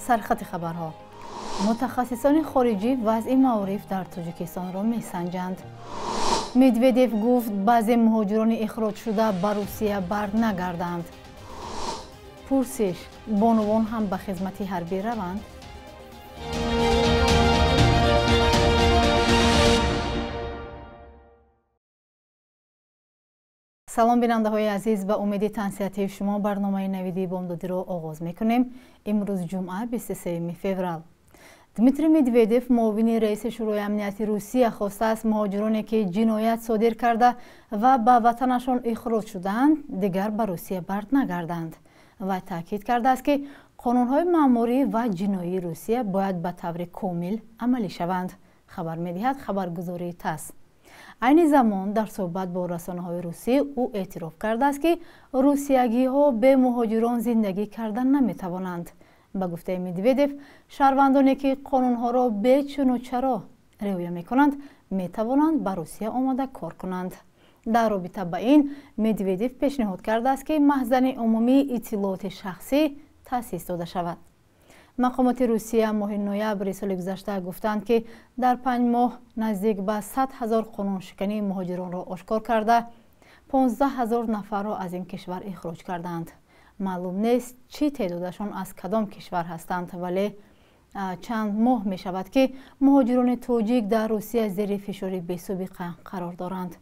سرخط خبرها. متخصصان خارجی وضع معارف در تاجیکستان را میسنجند. مدودیف گفت بعضی مهاجران اخراج شده به روسیه بر نگردند. پرسش: بانوان هم به خدمت حربی روند؟ سلام بیننده های عزیز، به امید تنصیحاتی شما برنامه نویدی بامدادی را آغاز میکنیم. امروز جمعه 23 فوریه. دمیتری مدودیف معاون رئیس شورای امنیتی روسیه خواسته است مهاجرانی که جنایت صادر کرده و به وطنشان اخراج شدند دیگر به روسیه برد نگردند و تاکید کرده است که قانون‌های مأموری و جنایی روسیه باید به طور کامل عملی شوند. خبر می‌دهد خبرگزاری تاس. عین زمان در صحبت با رسانه‌های روسی او اعتراف کرده است که روسیگی‌ها به مهاجران زندگی کردن نمی‌توانند. به گفته مدودیف، شهروندانی که قانون‌ها را به چون و چرا رعایت می‌کنند می‌توانند به روسیه آمده کار کنند. در رابطه با این مدودیف پیشنهاد کرده است که مخزن عمومی اطلاعات شخصی تأسیس داده شود. مقامات روسیه ماه نوامبر سال گذشته گفتند که در 5 ماه نزدیک به 100,000 قانون شکنی مهاجران را آشکار کرده 15,000 نفر را از این کشور اخراج کردند. معلوم نیست چی تعدادشان از کدام کشور هستند، ولی چند ماه می شود که مهاجران تاجیک در روسیه زیر فشار بی‌سابقه قرار دارند.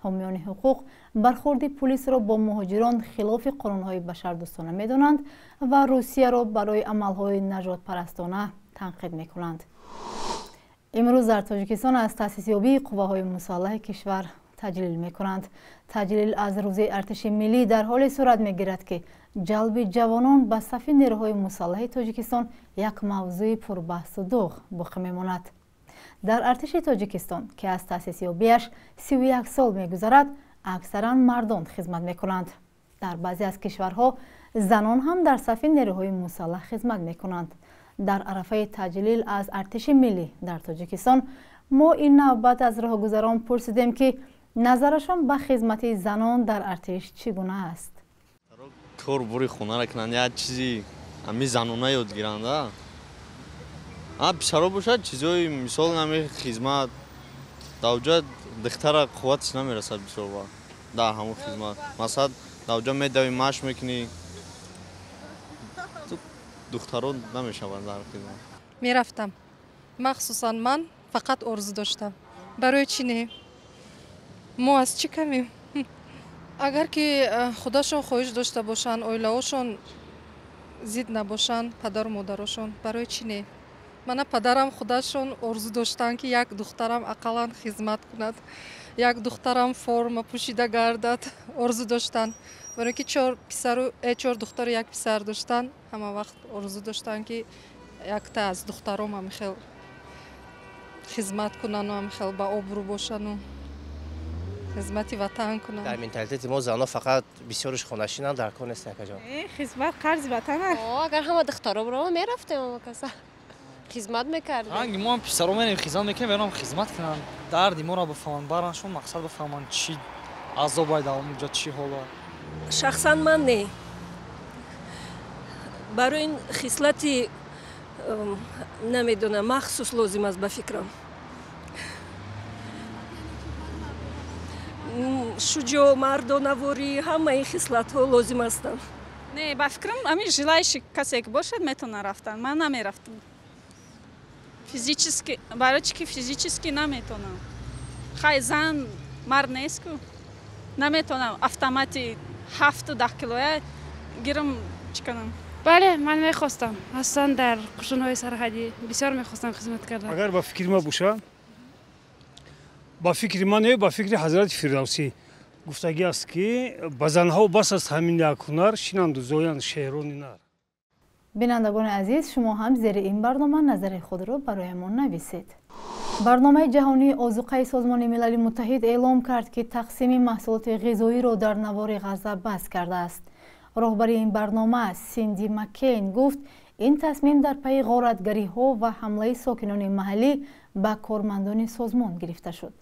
حامیان حقوق برخورد پلیس را با مهاجران خلاف قانون‌های بشردوستانه می‌دانند و روسیه را برای عمل‌های نجات پرستانه تنقید می‌کنند. امروز در تاجیکستان از تأسیس یابی قواهای مسلح کشور تجلیل می‌کنند. تجلیل از روزه ارتش ملی در حال صورت می‌گیرد که جلب جوانان به صف نیروهای مسلح تاجیکستان یک موضوع پربحث و داغ باقی می‌ماند. در ارتش تاجیکستان که از تأسیس یابیش 31 سال می‌گذرد، اکثرا مردان خدمت می‌کنند. در بعضی از کشورها زنان هم در صف نیروهای مسلح خدمت می‌کنند. در عرفه تجلیل از ارتش ملی در تاجیکستان ما این نوبت از راهگذران پرسیدیم که نظرشان به خدمت زنان در ارتش چگونه است. کار بوری خونه را کنند یا چیزی همی زنانه یاد گیرند. پسرا باشد چیزای مثال نمی خدمت دوجا دختر قوتش نمیرسد بسیار با در همون خدمت. مثلا دوجا میدوی ماش میکنی دختران نمیشوند در خدمت. میرفتم مخصوصا من فقط آرزو داشتم. برای چی نه؟ ما از چی کمیم؟ اگر که خودشون خواهش داشته باشن، اویلهاشون زید نباشن، پدر و مادرشون، برای چی نه؟ من پدرم خودشون آرزو داشتن که یک دخترم اقلا خدمت کند، یک دخترم فرم پوشیده گردد، آرزو داشتن. برای که 4 دختر و یک پسر داشتن، همه وقت آرزو داشتن که یک تا از دخترام هم خیلی خدمت کنن و هم خیلی با آبرو باشن و خدمت وطن کنن. در منتالیت ما زنها فقط بسیارش خونشینن، در کار نیستن کجا. خدمت قرض وطن است. اگر همه دخترا برام میرفتیم ما کسا خدمت میکردیم. هنگی ما هم پسرا میریم خدمت میکنیم، برام خدمت کنن. درد ما را بفهمن، براشون مقصد بفهمن چی عذاب باید اونجا چی حالا. شخصا من نه. برای این خصلتی نمیدونم مخصوص لازم است به فکرم. شجاع مردانه‌واری همه این خصلت ها لازم هستند. نه با فکرم همین ژلایش کسی که باشد میتونه رفتن. من نمیرفتم. فیزیکی برای چی که فیزیکی نمیتونم. خیلی زن مرد نیست که نمیتونم اتوماتی 7-10 کیلویه گیرم چیکنم. بله من میخواستم اصلا در قشون‌های سرحدی بسیار میخواستم خدمت کردن. اگر با فکر ما باشه، با فکر ما نه، با فکر حضرت فردوسی گفتگی است که به زنها بس است همین یک هنر شینند و زویند شهران نر. بینندگان عزیز، شما هم زیر این برنامه نظر خود را برایمان نویسید. برنامه جهانی آذوقه سازمان ملل متحد اعلام کرد که تقسیم محصولات غذایی را در نوار غزه بس کرده است. راهبر این برنامه سیندی مکین گفت این تصمیم در پی غارتگری‌ها و حمله ساکنان محلی به کارمندان سازمان گرفته شد.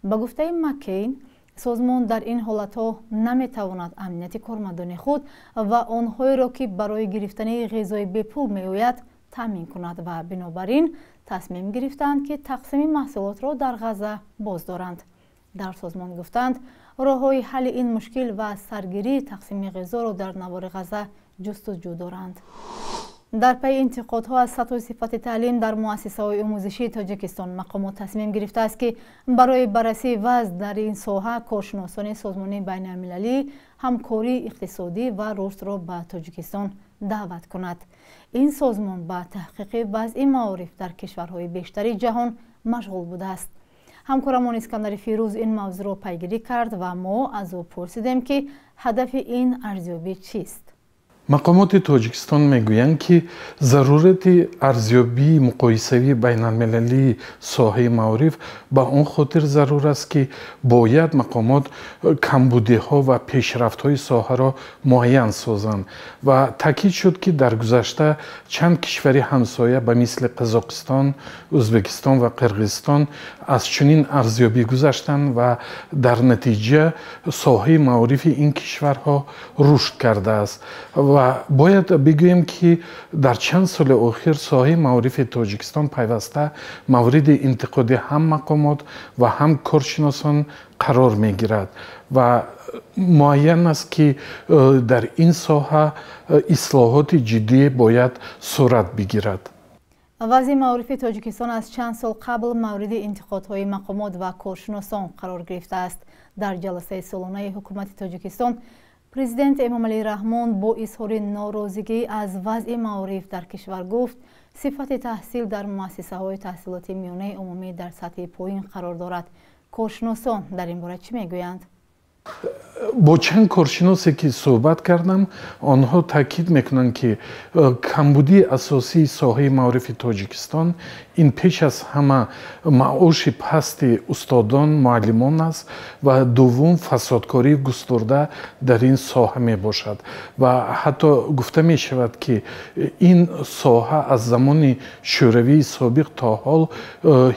به گفته مکین، سازمان در این حالت‌ها نمی‌تواند امنیت کارمندان خود و آنهایی را که برای گرفتن غذای به پول می‌آید تامین کند و بنابراین تصمیم گرفتند که تقسیم محصولات را در غزه باز دارند. در سازمان گفتند راه‌های حل این مشکل و سرگیری تقسیم غذا را در نوار غزه جستجو دارند. در پی انتقادها از سطح و صفت تعلیم در مؤسسه‌های آموزشی تاجیکستان، مقامات تصمیم گرفته است که برای بررسی وضع در این ساحه کارشناسان سازمان بین‌المللی همکاری اقتصادی و رشد را به تاجیکستان دعوت کند. این سازمان به تحقیق وضع معارف در کشورهای بیشتر جهان مشغول بوده است. همکارمان اسکندر فیروز این موضوع را پیگیری کرد و ما از او پرسیدیم که هدف این ارزیابی چیست. مقامات تاجیکستان میگویند که ضرورت ارزیابی مقایسوی بین المللی ساحه معارف به اون خاطر ضرور است که باید مقامات کمبودی ها و پیشرفت های ساحه را معین سازند و تاکید شد که در گذشته چند کشور همسایه به مثل قزاقستان، ازبکستان و قرقیزستان از چنین ارزیابی گذشتند و در نتیجه ساحه معارف این کشورها رشد کرده است و باید بگوییم که در چند سال اخیر ساحه معارف تاجیکستان پیوسته مورد انتقاد هم مقامات و هم کارشناسان قرار می گیرد و معین است که در این ساحه اصلاحات جدی باید صورت بگیرد. وضع معارف تاجیکستان از چند سال قبل مورد انتقادهای مقامات و کارشناسان قرار گرفته است. در جلسه سالانه حکومت تاجیکستان پرزیدنت امامعلی رحمان با اظهار ناراضگی از وضع معارف در کشور گفت صفت تحصیل در مؤسسه‌های تحصیلاتی میانه عمومی در سطح پایین قرار دارد. کارشناسان در این باره چی میگویند؟ با چند کارشناسی که صحبت کردم آنها تاکید میکنند که کمبودی اساسی ساحه معارف تاجیکستان این پیش از همه معاش پست استادان معلمان است و دوم فسادکاری گسترده در این ساحه می باشد و حتی گفته می شود که این ساحه از زمان شوروی سابق تا حال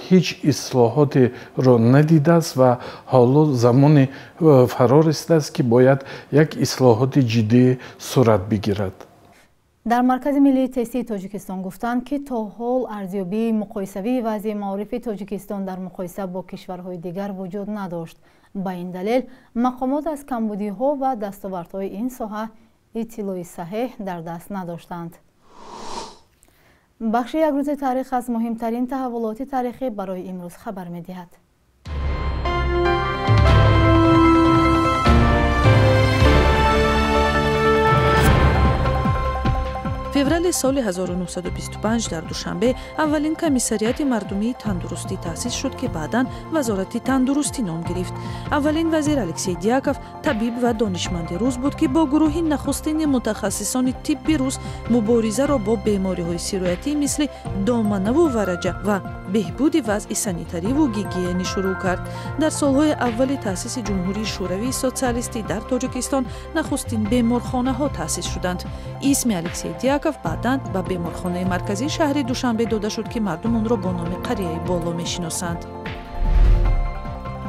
هیچ اصلاحات را ندیده است و حالا زمان فرا رسیده است که باید یک اصلاحات جدی صورت بگیرد. در مرکز ملی تستی تاجیکستان گفتند که تا حال ارزیابی مقایسوی وضع معارف تاجیکستان در مقایسه با کشورهای دیگر وجود نداشت. با این دلیل مقامات از کمبودی ها و دستاوردهای این ساحه اطلاع صحیح در دست نداشتند. بخش یک روز تاریخ از مهمترین تحولات تاریخی برای امروز خبر می‌دهد. فеврали соли 1925 дар душанбе аввалин комиссарияти мардумии тандурустӣ таъсис шуд ки баъдан вазорати тандурустӣ ном гирифт. аввалин вазир Алексей Дьяков табиб ва донишманди рус буд ки бо гурӯҳи нахустини мутахассисони тибби рус муборизаро бо бемориҳои сироятӣ мисли доманаву вараҷа ва беҳбуди вазъи санитариву гигиенӣ шурӯъ кард. дар солҳои аввали таъсиси ҷумҳурии шӯравии социалистӣ дар тоҷикистон нахустин беморхонаҳо таъсис шуданд. исми Алексей Дьяков баъдан ба беморхонаи марказии шаҳри Душанбе дода шуд ки мардум онро бо номи қарияи боло мешиносанд.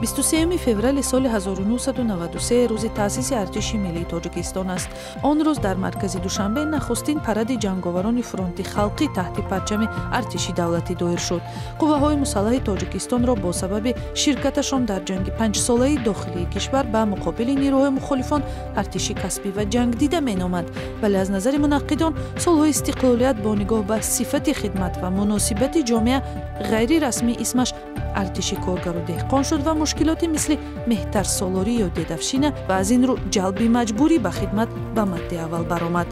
23 феврали соли 1993 рӯзи таъсиси артиши миллии тоҷикистон аст. он рӯз дар маркази Душанбе нахустин паради ҷанговарони фронти халқӣ таҳти парчами артиши давлатӣ доир шуд. қувваҳои мусаллаҳи тоҷикистонро бо сабаби ширкаташон дар ҷанги панҷсолаи дохилии кишвар ба муқобили нирӯҳои мухолифон артиши касбӣ ва ҷангдида меномад, вале аз назари мунаққидон солҳои истиқлолият бо нигоҳ ба сифати хидмат ва муносибати ҷомеа ғайрирасмӣ исмаш артиши коргару деҳқон шуд ва мушкилоти мисли меҳтарсолорӣ ё дедавшина ва аз ин рӯ ҷалби маҷбурӣ ба хидмат ба мадди аввал баромад.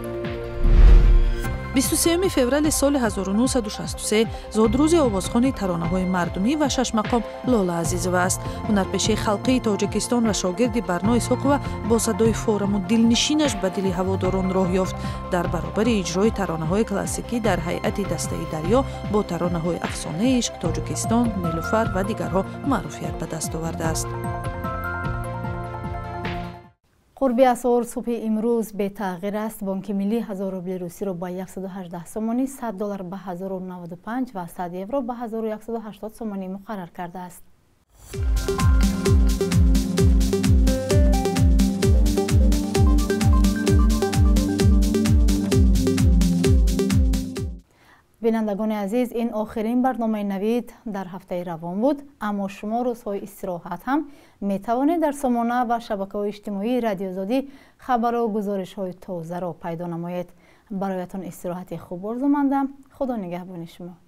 23 феврали соли 1963 зодрӯзи овозхони таронаҳои мардумӣ ва шашмақом Лола Азизова аст. ҳунарпешаи халқии Тоҷикистон ва шогирди Барно Исҳоқова бо садои фораму дилнишинаш ба дили ҳаводорон роҳ ёфт. дар баробари иҷрои таронаҳои классикӣ дар ҳайати Дастаи дарё бо таронаҳои Афсонаи ишқ, Тоҷикистон, Нилуфар ва дигарҳо маъруфият ба даст овардааст. قرب اسعار صبح امروز به تغییر است. بانک ملی 1000 روبل روسی را با 118 سومانی، $100 به 1095 و 100 یورو به 1180 سومانی مقرر کرده است. بینندگان عزیز، این آخرین برنامه نوید در هفته روان بود، اما شما روزهای استراحت هم می توانید در سامانه و شبکه‌های اجتماعی رادیو آزادی خبر و گزارش‌های تازه را پیدا نمایید. برایتان استراحت خوب آرزو مندم. خدا نگهبان شما.